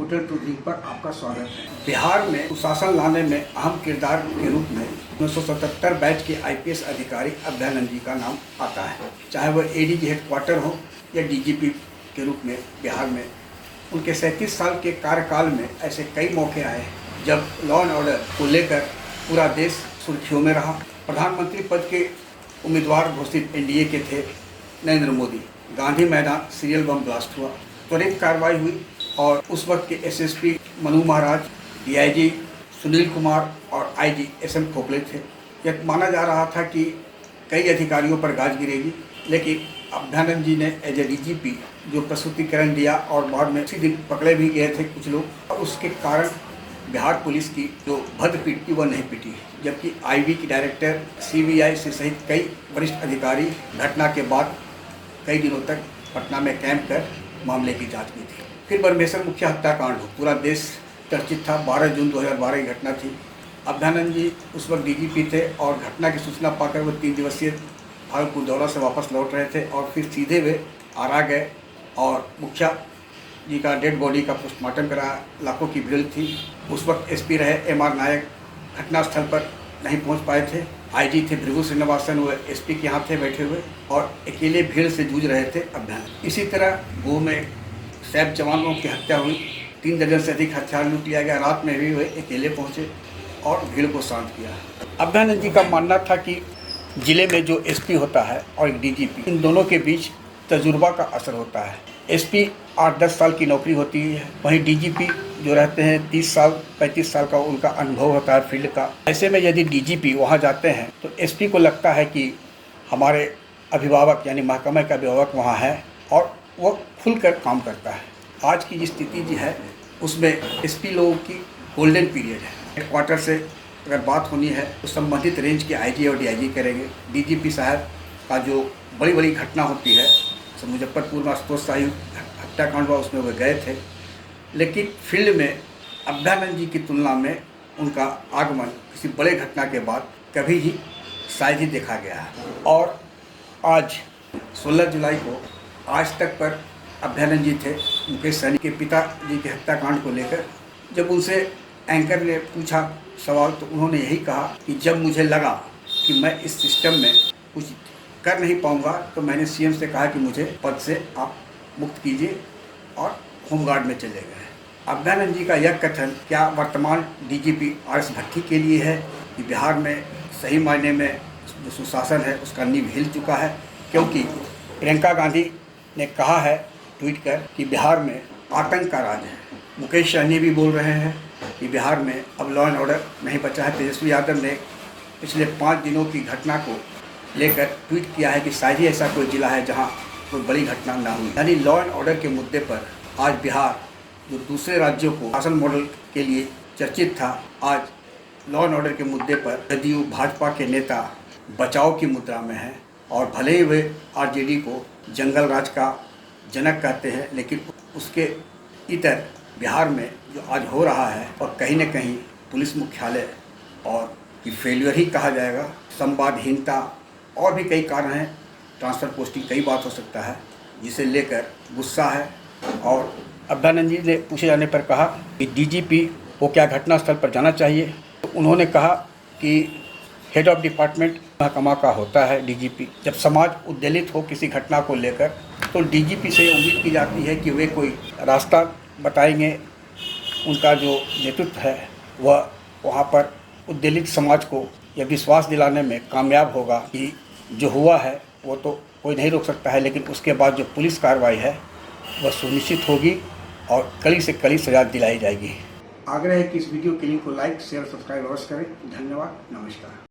Hotel to drink पर आपका स्वागत है। बिहार में सुशासन लाने में अहम किरदार के रूप में 1977 बैच के आईपीएस अधिकारी अभ्यानंद जी का नाम आता है। चाहे वह एडीजी हेडक्वार्टर हो या डीजीपी के रूप में बिहार में उनके 37 साल के कार्यकाल में ऐसे कई मौके आए जब लॉ एंड ऑर्डर को लेकर पूरा देश सुर्खियों में रहा। प्रधानमंत्री पद के उम्मीदवार घोषित एनडीए के थे नरेंद्र मोदी। गांधी मैदान सीरियल बम ब्लास्ट हुआ, त्वरित कार्रवाई हुई और उस वक्त के एसएसपी मनु महाराज, डीआईजी सुनील कुमार और आईजी एसएम खोखले थे। यह माना जा रहा था कि कई अधिकारियों पर गाज गिरेगी, लेकिन अभ्यानंद जी ने एज ए डीजीपी जो प्रस्तुतिकरण दिया और बाद में उसी दिन पकड़े भी गए थे कुछ लोग, और उसके कारण बिहार पुलिस की जो भद्र पीट की वह नहीं पिटी, जबकि आईबी की डायरेक्टर, सीबीआई से सहित कई वरिष्ठ अधिकारी घटना के बाद कई दिनों तक पटना में कैंप कर मामले की जांच की थी। फिर ब्रह्मेश्वर मुखिया हत्याकांड हो, पूरा देश चर्चित था। 12 जून 2012 की घटना थी। अभ्यानंद जी उस वक्त डीजीपी थे और घटना की सूचना पाकर वो 3 दिवसीय भागलपुर दौरा से वापस लौट रहे थे और फिर सीधे वे आरा गए और मुखिया जी का डेड बॉडी का पोस्टमार्टम कराया। लाखों की भीड़ थी। उस वक्त एसपी रहे एमआर नायक घटनास्थल पर नहीं पहुंच पाए थे। आईजी थे भृगु श्रीनिवासन, वो एसपी के यहाँ थे बैठे हुए और अकेले भीड़ से जूझ रहे थे अभ्यानंद। इसी तरह गो में सैप जवानों की हत्या हुई, 3 दर्जन से अधिक हथियार लूट लिया गया। रात में भी वे अकेले पहुँचे और भीड़ को शांत किया। अभ्यानंद जी का मानना था कि जिले में जो एसपी होता है और एक डीजीपी, इन दोनों के बीच तजुर्बा का असर होता है। एसपी 8-10 साल की नौकरी होती है, वहीं डीजीपी जो रहते हैं 30 साल 35 साल का उनका अनुभव होता है फील्ड का। ऐसे में यदि डीजीपी वहां जाते हैं तो एसपी को लगता है कि हमारे अभिभावक यानी महकमे का अभिभावक वहां है और वो खुलकर काम करता है। आज की जिस स्थिति जी है उसमें एसपी लोगों की गोल्डन पीरियड है। हेडक्वार्टर से अगर बात होनी है तो संबंधित रेंज के आईजी और डीआईजी करेंगे। डीजीपी साहब का जो बड़ी बड़ी घटना होती है, मुजफ्फरपुर में आशुतोष शाही हत्याकांड हुआ, उसमें वे गए थे, लेकिन फील्ड में अभ्यानंद जी की तुलना में उनका आगमन किसी बड़े घटना के बाद कभी ही शायद ही देखा गया है। और आज 16 जुलाई को आज तक पर अभ्यानंद जी थे मुकेश सहनी के पिताजी के हत्याकांड को लेकर। जब उनसे एंकर ने पूछा सवाल तो उन्होंने यही कहा कि जब मुझे लगा कि मैं इस सिस्टम में कुछ कर नहीं पाऊंगा तो मैंने सीएम से कहा कि मुझे पद से आप मुक्त कीजिए और होमगार्ड में चले गए। अभ्यानंद जी का यह कथन क्या वर्तमान डीजीपी आरएस भट्टी के लिए है कि बिहार में सही मायने में जो सुशासन है उसका नींव हिल चुका है? क्योंकि प्रियंका गांधी ने कहा है ट्वीट कर कि बिहार में आतंक का राज है। मुकेश सहनी भी बोल रहे हैं कि बिहार में अब लॉ एंड ऑर्डर नहीं बचा है। तेजस्वी यादव ने पिछले 5 दिनों की घटना को लेकर ट्वीट किया है कि शायद ही ऐसा कोई जिला है जहां कोई बड़ी घटना ना हुई। यानी लॉ एंड ऑर्डर के मुद्दे पर आज बिहार जो दूसरे राज्यों को शासन मॉडल के लिए चर्चित था, आज लॉ एंड ऑर्डर के मुद्दे पर जदयू भाजपा के नेता बचाव की मुद्रा में हैं और भले ही वे आरजेडी को जंगल राज का जनक कहते हैं, लेकिन उसके इतर बिहार में जो आज हो रहा है और कहीं न कहीं पुलिस मुख्यालय और की फेलियर ही कहा जाएगा, संवादहीनता और भी कई कारण हैं, ट्रांसफ़र पोस्टिंग कई बात हो सकता है, जिसे लेकर गुस्सा है। और अभ्यानंद जी ने पूछे जाने पर कहा कि डीजीपी को क्या घटनास्थल पर जाना चाहिए, तो उन्होंने कहा कि हेड ऑफ डिपार्टमेंट महकमा का होता है डीजीपी। जब समाज उद्वेलित हो किसी घटना को लेकर तो डीजीपी से उम्मीद की जाती है कि वे कोई रास्ता बताएंगे। उनका जो नेतृत्व है वह वहाँ पर उद्वेलित समाज को यह विश्वास दिलाने में कामयाब होगा कि जो हुआ है वो तो कोई नहीं रोक सकता है, लेकिन उसके बाद जो पुलिस कार्रवाई है वह सुनिश्चित होगी और कड़ी से कड़ी सजा दिलाई जाएगी। आग्रह है कि इस वीडियो के लिंक को लाइक, शेयर, सब्सक्राइब अवश्य करें। धन्यवाद, नमस्कार।